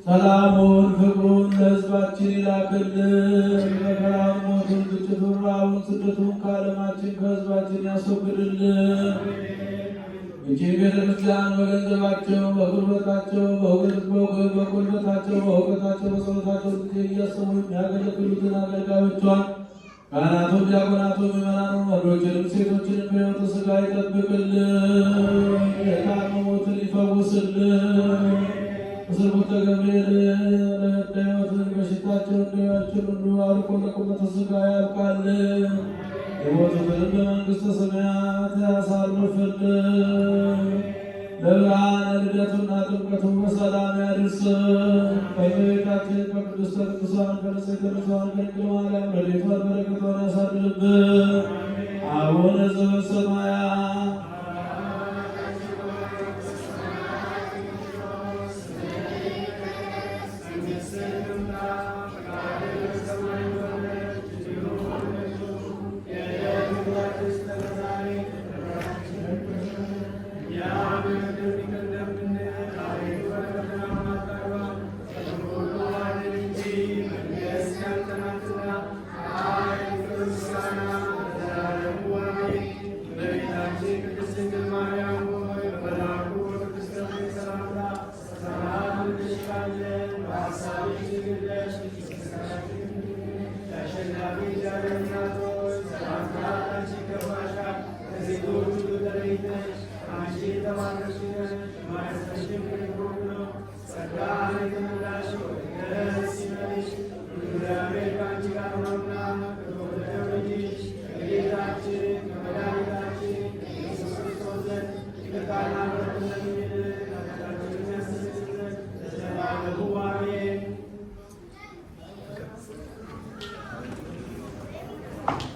ሰላሙን ፍቅሩን ለሕዝባችን ይላክልን። መከራውን፣ ሞቱን፣ ግጭቱን፣ ራቡን፣ ስደቱን ከዓለማችን ከሕዝባችን ያስወግድልን። ይህችን ቤተክርስቲያን በገንዘባቸው፣ በጉልበታቸው፣ በጉልበታቸው፣ በእውቀታቸው፣ በጸሎታቸው ጊዜ እያሰቡ የሚያገለግሉትን አገልጋዮቿን ካህናቱን፣ ዲያቆናቱን፣ ምዕመናኑን፣ ወንዶችንም ሴቶችንም በሕይወተ ሥጋ ይጠብቅልን። የታመሙትን ይፈውስልን። በስርጉተ ገብርኤል ለሕይወት በሽታቸው እንዳያችን ሁሉ አርቆ ለቁመተ ሥጋ ያብቃልን። የሞቱትንም በመንግሥተ ሰማያት ያሳርፍልን። ለብርሃነ ልደቱና ጥምቀቱ በሰላም ያድርሰን። ከእመቤታችን ከቅድስተ ቅዱሳን ከንጽሕተ ንጹሐን ከድንግል ማርያም ረድኤቷን በረከቷን ያሳድርብን። አቡነ ዘበሰማያት Amen.